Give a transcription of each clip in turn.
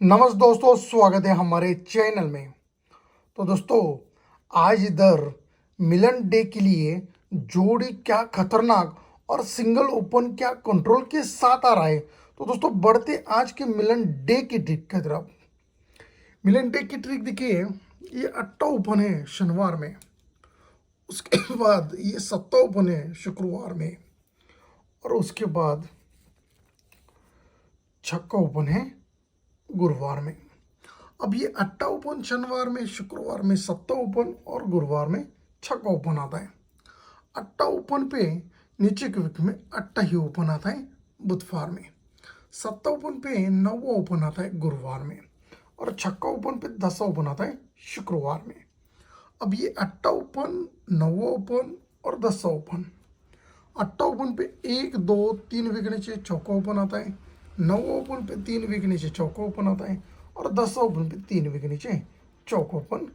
नमस्ते दोस्तों, स्वागत है हमारे चैनल में। तो दोस्तों, आज इधर मिलन डे के लिए जोड़ी क्या खतरनाक और सिंगल ओपन क्या कंट्रोल के साथ आ रहा है। तो दोस्तों, बढ़ते आज के मिलन डे की ट्रिक की तरफ। मिलन डे की ट्रिक देखिए, ये अट्टा ओपन है शनिवार में, उसके बाद ये सत्ता ओपन है शुक्रवार में, और उसके बाद छक्का ओपन है गुरुवार में। अब ये अट्टा ओपन शनिवार में, शुक्रवार में सत्ता ओपन और गुरुवार में छक्का ओपन आता है। अट्टा ओपन पे नीचे के विकेट में अट्टा ही ओपन आता है बुधवार में। सत्ता ओपन पे नौवा ओपन आता है गुरुवार में, और छक्का ओपन पे 10 ओपन आता है शुक्रवार में। अब ये अट्टा ओपन, नौवा ओपन और 10 ओपन। अट्टा ओपन पे 1 2 3 विकेट नीचे चौका ओपन आता है, नौवा ओपन पे 3 विकेट नीचे चौका ओपन आता है, और 10 ओपन पे 3 विकेट नीचे चौका ओपन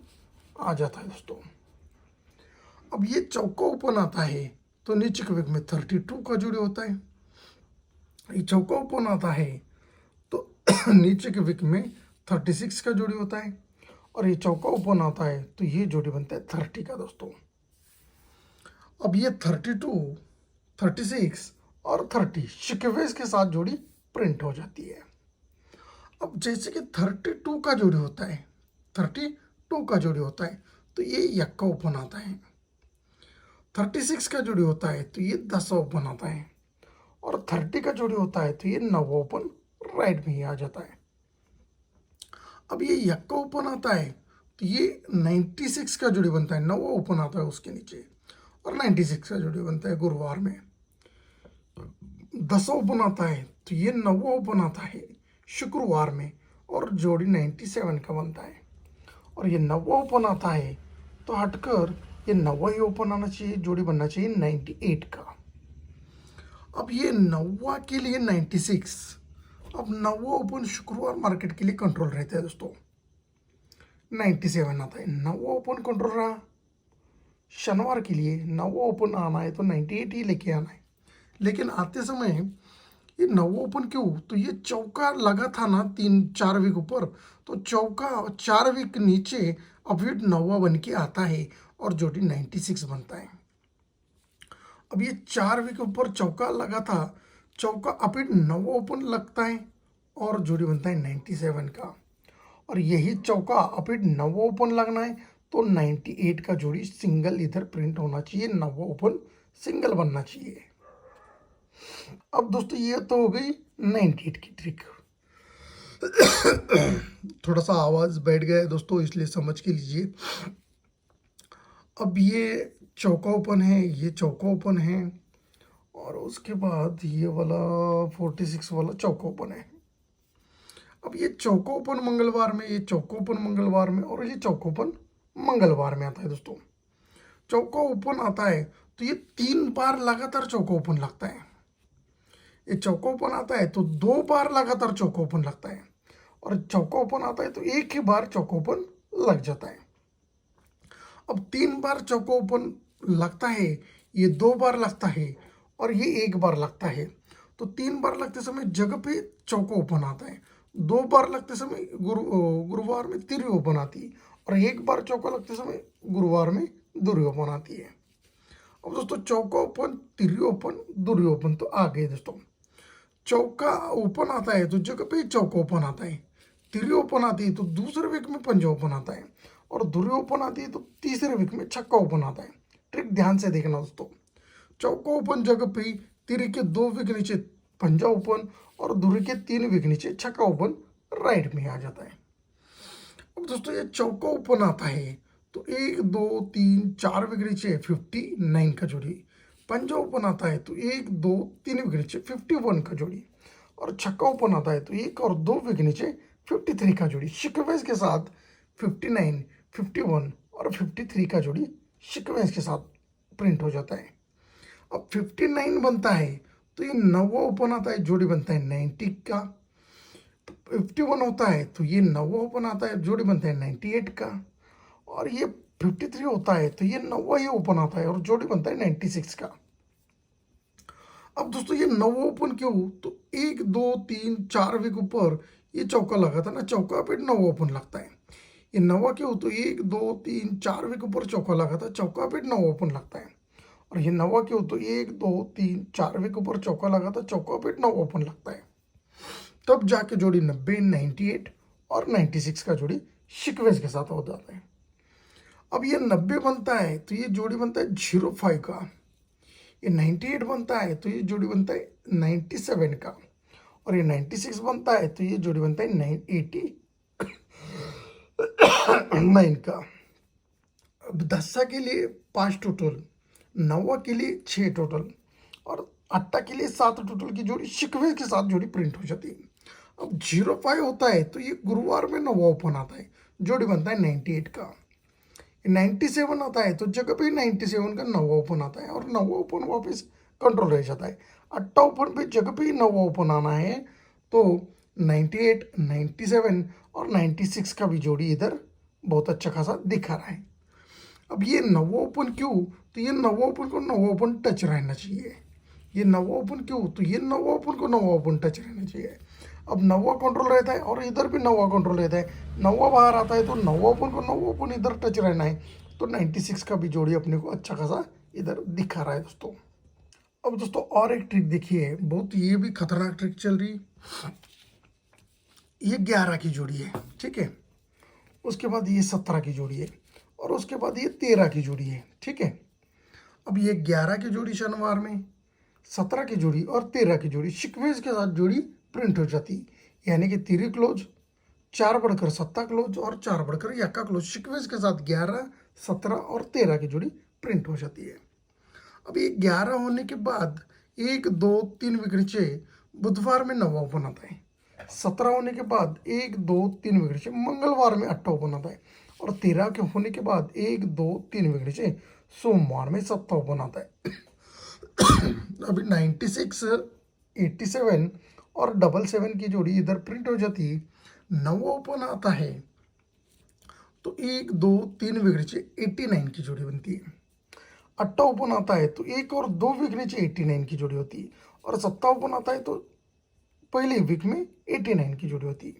आ जाता है दोस्तों। अब ये चौका ओपन आता है तो नीचे के विकेट में 32 का जोड़ी होता है। ये चौका ओपन आता है तो नीचे के विकेट में 36 का जोड़ी होता है, और ये चौका ओपन आता है तो ये जोड़ी बनता है 30 का दोस्तों। अब ये 32, 36 और 30 शिकवेज के साथ जोड़ी प्रिंट हो जाती है। अब जैसे कि 32 का जोड़ी होता है, 32 का जोड़ी होता है तो ये यक्का ओपन आता है। 36 का जोड़ी होता है तो ये 10 ओपन आता है, और 30 का जोड़ी होता है तो ये 9 ओपन राइट में ही आ जाता है। अब ये यक्का ओपन आता है तो ये 96 का जोड़ी बनता है, 9 ओपन आता है उसके नीचे, और 96 का जोड़ी बनता है गुरुवार में। 10 ओपन आता है तो ये 9 ओपन आता है शुक्रवार में, और जोड़ी 97 का बनता है। और ये 9 ओपन आता है तो हटकर ये 9 ही ओपन आना चाहिए, जोड़ी बनना चाहिए 98 का। अब ये 9 के लिए 96, अब 9 ओपन शुक्रवार मार्केट के लिए कंट्रोल रहता है दोस्तों। 97 आता है, 9 ओपन कंट्रोल रहा शनिवार के लिए। 9 ओपन आना है तो 98 ही लेके आना है, लेकिन आते समय ये 9 ओपन क्यों, तो ये चौका लगा था ना 3-4 वीक ऊपर, तो चौका 4 वीक नीचे अपविट 9 बन के आता है और जोड़ी 96 बनता है। अब ये 4 वीक ऊपर चौका लगा था, चौका अपविट 9 ओपन लगता है और जोड़ी बनता है 97 का। और यही चौका अपविट 9 ओपन लगना है तो 98 का जोड़ी सिंगल इधर प्रिंट होना चाहिए, 9 ओपन सिंगल बनना चाहिए। अब दोस्तों, ये तो हो गई 98 की ट्रिक। थोड़ा सा आवाज़ बैठ गया है दोस्तों, इसलिए समझ के लीजिए। अब ये चौका ओपन है, ये चौका ओपन है, और उसके बाद ये वाला 46 वाला चौका ओपन है। अब ये चौका ओपन मंगलवार में, ये चौका ओपन मंगलवार में, और ये चौका ओपन मंगलवार में आता है दोस्तों। चौका ओपन आता है तो ये 3 बार लगातार चौका ओपन लगता है। ये चौका ओपन आता है तो 2 बार लगातार चौका ओपन लगता है, और चौका ओपन आता है तो एक ही बार चौका ओपन लग जाता है। अब 3 बार चौका ओपन लगता है, ये 2 बार लगता है, और ये 1 बार लगता है। तो 3 बार लगते समय जगह पे चौका ओपन आता है, 2 बार लगते समय गुरुवार में तिरी ओपन आती है, और 1 बार चौका लगते समय गुरुवार में दुरी ओपन आती है। अब दोस्तों, चौका ओपन, तिरी ओपन, दुरी ओपन तो आ गए दोस्तों। चौका ओपन आता है तो जगह पे चौका ओपन आता है, तिरी ओपन आती है तो दूसरे वीक में पंजा ओपन आता है, और दुरी ओपन आती है तो तीसरे वीक में छक्का ओपन आता है। ट्रिक ध्यान से देखना दोस्तों। चौका ओपन जगह पे तिरी के 2 वीक नीचे पंजा ओपन, और दुरी के 3 वीक नीचे छक्का ओपन राइट में आ जाता है। अब दोस्तों, ये चौका ओपन आता है तो 1 2 3 4 विकेट नीचे 59 का जोड़ी। पंजा ओपन आता है तो 1 2 3 विकेट नीचे 51 का जोड़ी, और छक्का ओपन आता है तो 1 और 2 विकेट नीचे 53 का जोड़ी। शिकवेज के साथ 59, 51 और 53 का जोड़ी शिकवेज के साथ प्रिंट हो जाता है। अब 59 बनता है तो ये 9 ओपन आता है, जोड़ी बनता है 90 का। 51 होता है तो ये 9 ओपन आता है, जोड़ी बनता है 98 का। और ये 53 होता है तो ये 9 ही ओपन आता है, और जोड़ी बनता है 96 का। अब दोस्तों, ये 9 ओपन क्यों, तो 1 2 3 4 वीक ऊपर ये चौका लगा था ना, चौका पे नवा ओपन लगता है। ये नवा क्यों, तो 1 2 3 4 के ऊपर चौका लगा था, चौका पे नवा ओपन लगता है। और ये नवा क्यों, तो 1 2 3 4 के ऊपर चौका लगा था, चौका पे नवा ओपन लगता है। तब जाके जोड़ी 90, 98 और 96 का जोड़ी सीक्वेंस के साथ हो जाता है। अब ये 90 बनता है तो ये जोड़ी बनता है 05 का। ये 98 बनता है तो ये जोड़ी बनता है 97 का। और ये 96 बनता है तो ये जोड़ी बनता है 89 का। अब 10 के लिए 5 टोटल, 9 के लिए 6 टोटल और 8 के लिए 7 टोटल की जोड़ी सीक्वेंस के साथ जोड़ी प्रिंट हो जाती है। अब 05 होता है तो ये गुरुवार में नवा ओपन आता है, जोड़ी बनता है 98 का। 97 आता है तो जगह पे 97 का नवा ओपन आता है और नवा ओपन वापस कंट्रोल रह जाता है। 8 ओपन पे जगह पे ही नवा ओपन आना है तो 98, 97 और 96 का भी जोड़ी इधर बहुत अच्छा खासा दिखा रहा है। अब ये नवा ओपन क्यों, तो ये नवा ओपन को नवा ओपन टच रहना चाहिए। ये नवा ओपन क्यों, तो ये नवा ओपन को नवा ओपन टच रहना चाहिए। अब नवा कंट्रोल रहता है और इधर भी नवा कंट्रोल रहता है, नवा बाहर आता है तो नवा ओपन को नवा ओपन इधर टच रहना है। तो 96 का भी जोड़ी अपने को अच्छा खासा इधर दिखा रहा है दोस्तों। अब दोस्तों और एक ट्रिक देखिए, बहुत ये भी खतरनाक ट्रिक चल रही। ये 11 की जोड़ी है, ठीक है। उसके बाद ये 17 की जोड़ी है और उसके बाद ये 13 की जोड़ी है, ठीक है। अब ये 11 की जोड़ी शनिवार में, 17 की जोड़ी और 13 की जोड़ी सीक्वेंस के साथ जोड़ी प्रिंट हो जाती, यानी कि 3 क्लोज, 4 बढ़कर 7 क्लोज और 4 बढ़कर 1 क्लोज सीक्वेंस के साथ 11, 17 और 13 की जोड़ी प्रिंट हो जाती है। अब ये 11 होने के बाद 1 2 3 वीक नीचे बुधवार में नवा ओपन आता है। 17 होने के बाद 1 2 3 वीक नीचे मंगलवार में 8 ओपन आता है। और 13 के होने के बाद 1 2 3 वीक नीचे सोमवार में 7 ओपन आता है। अभी 96, 87 और 77 की जोड़ी इधर प्रिंट हो जाती है। नवा ओपन आता है तो 1 2 3 वीक नीचे 89 की जोड़ी बनती है। 8 ओपन आता है तो 1 और 2 वीक नीचे 89 की जोड़ी होती है। और 7 ओपन आता है तो पहले वीक में 89 की जोड़ी होती है।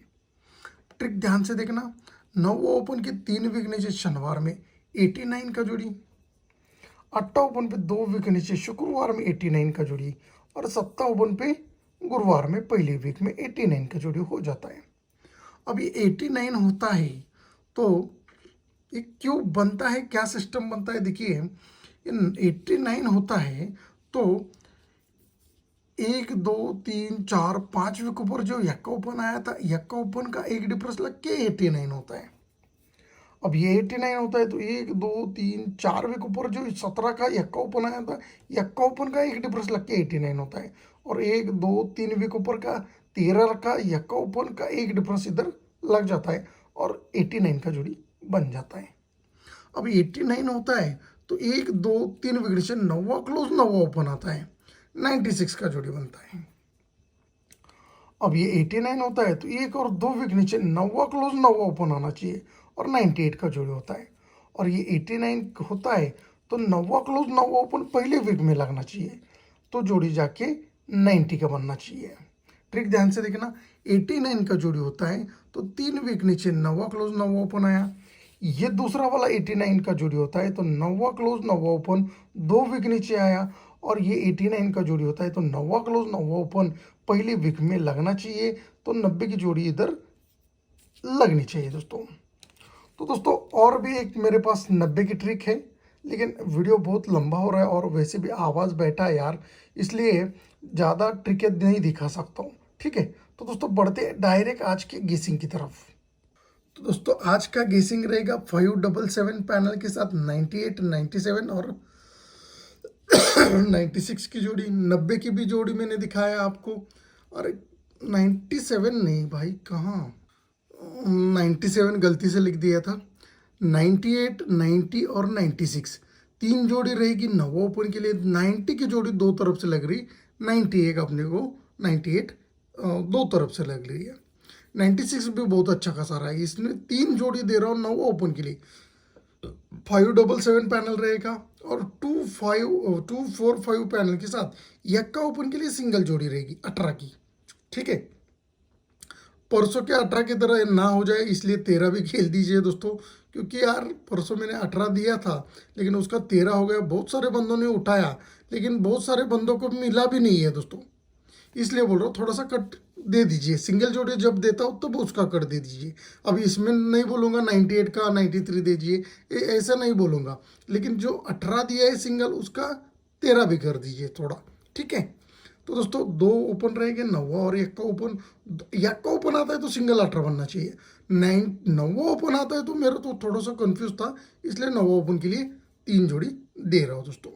ट्रिक ध्यान से देखना, 9 ओपन के 3 वीक नीचे शनिवार में 89 का जोड़ी, 8 ओपन पे 2 वीक नीचे शुक्रवार में 89 का जोड़ी और 7 ओपन पे गुरुवार में पहले वीक में 89 का जोड़ी हो जाता है। अब ये 89 होता है तो ये क्यों बनता है, क्या सिस्टम बनता है, देखिए 89 होता है तो 1 2 3 4 5 वीक ऊपर जो यक्का ओपन आया था, यक्का ओपन का एक डिफरेंस लग के 89 होता है। अब ये 89 होता है तो 1 2 3 4 वीक ऊपर जो 17 का यक्का ओपन आया था, यक्का ओपन का एक डिफरेंस लग के 89 होता है। और 1 2 3 वीक ऊपर का 13 का यक्का ओपन का एक डिफरेंस इधर लग जाता है और 89 का जोड़ी बन जाता है। अब 89 होता है तो 1 2 3 वीक से नवा क्लोज नवा ओपन आता है, 96 का जोड़ी बनता है। अब ये 89 होता है तो 1 और 2 वीक नीचे नवा क्लोज नवा ओपन आना चाहिए और 98 का जोड़ी होता है। और ये 89 होता है तो नवा क्लोज नवा ओपन पहले वीक में लगना चाहिए तो जोड़ी जाके 90 का बनना चाहिए। ट्रिक ध्यान से देखना, 89 का जोड़ी होता है तो 3 वीक नीचे नवा क्लोज नवा ओपन आया। ये दूसरा वाला 89 का जोड़ी होता है तो नवा क्लोज नवा ओपन 2 वीक नीचे आया। और ये 89 का जोड़ी होता है तो नवा क्लोज नवा ओपन पहले वीक में लगना चाहिए तो 90 की जोड़ी इधर लगनी चाहिए दोस्तों। तो दोस्तों और भी एक मेरे पास 90 की ट्रिक है, लेकिन वीडियो बहुत लंबा हो रहा है और वैसे भी आवाज़ बैठा है यार, इसलिए ज़्यादा ट्रिकें नहीं दिखा सकता हूँ, ठीक है। तो दोस्तों बढ़ते हैं डायरेक्ट आज के गेसिंग की तरफ। तो दोस्तों आज का गेसिंग रहेगा 577 पैनल के साथ 98, 97 और 96 की जोड़ी। 90 की भी जोड़ी मैंने दिखाया आपको। अरे 97 नहीं भाई, कहाँ, 97 गलती से लिख दिया था। 98, 90 और 96 तीन जोड़ी रहेगी नवा ओपन के लिए। 90 की जोड़ी दो तरफ से लग रही, 91 अपने को 98 दो तरफ से लग रही है। 96 भी बहुत अच्छा खासा रहा है, इसमें तीन जोड़ी दे रहा हूँ नवा ओपन के लिए। 577 पैनल रहेगा और 245 पैनल के साथ यक्का ओपन के लिए सिंगल जोड़ी रहेगी 18 की, ठीक है। परसों के 18 की तरह ना हो जाए, इसलिए 13 भी खेल दीजिए दोस्तों, क्योंकि यार परसों मैंने 18 दिया था लेकिन उसका 13 हो गया। बहुत सारे बंदों ने उठाया लेकिन बहुत सारे बंदों को मिला भी नहीं है दोस्तों, इसलिए बोल रहा हूँ थोड़ा सा कट दे दीजिए। सिंगल जोड़ी जब देता हूँ तब उसका कट दे दीजिए। अब इसमें नहीं बोलूँगा 98 का 93 दे दीजिए, ऐसा नहीं बोलूँगा, लेकिन जो 18 दिया है सिंगल उसका 13 भी कर दीजिए थोड़ा, ठीक है। तो दोस्तों दो ओपन रहेंगे, नौवा और एक का ओपन। एक का ओपन आता है तो सिंगल 18 बनना चाहिए, नौवा ओपन आता है तो मेरा तो थोड़ा सा कंफ्यूज था, इसलिए नौवा ओपन के लिए 3 जोड़ी दे रहा हूँ दोस्तों।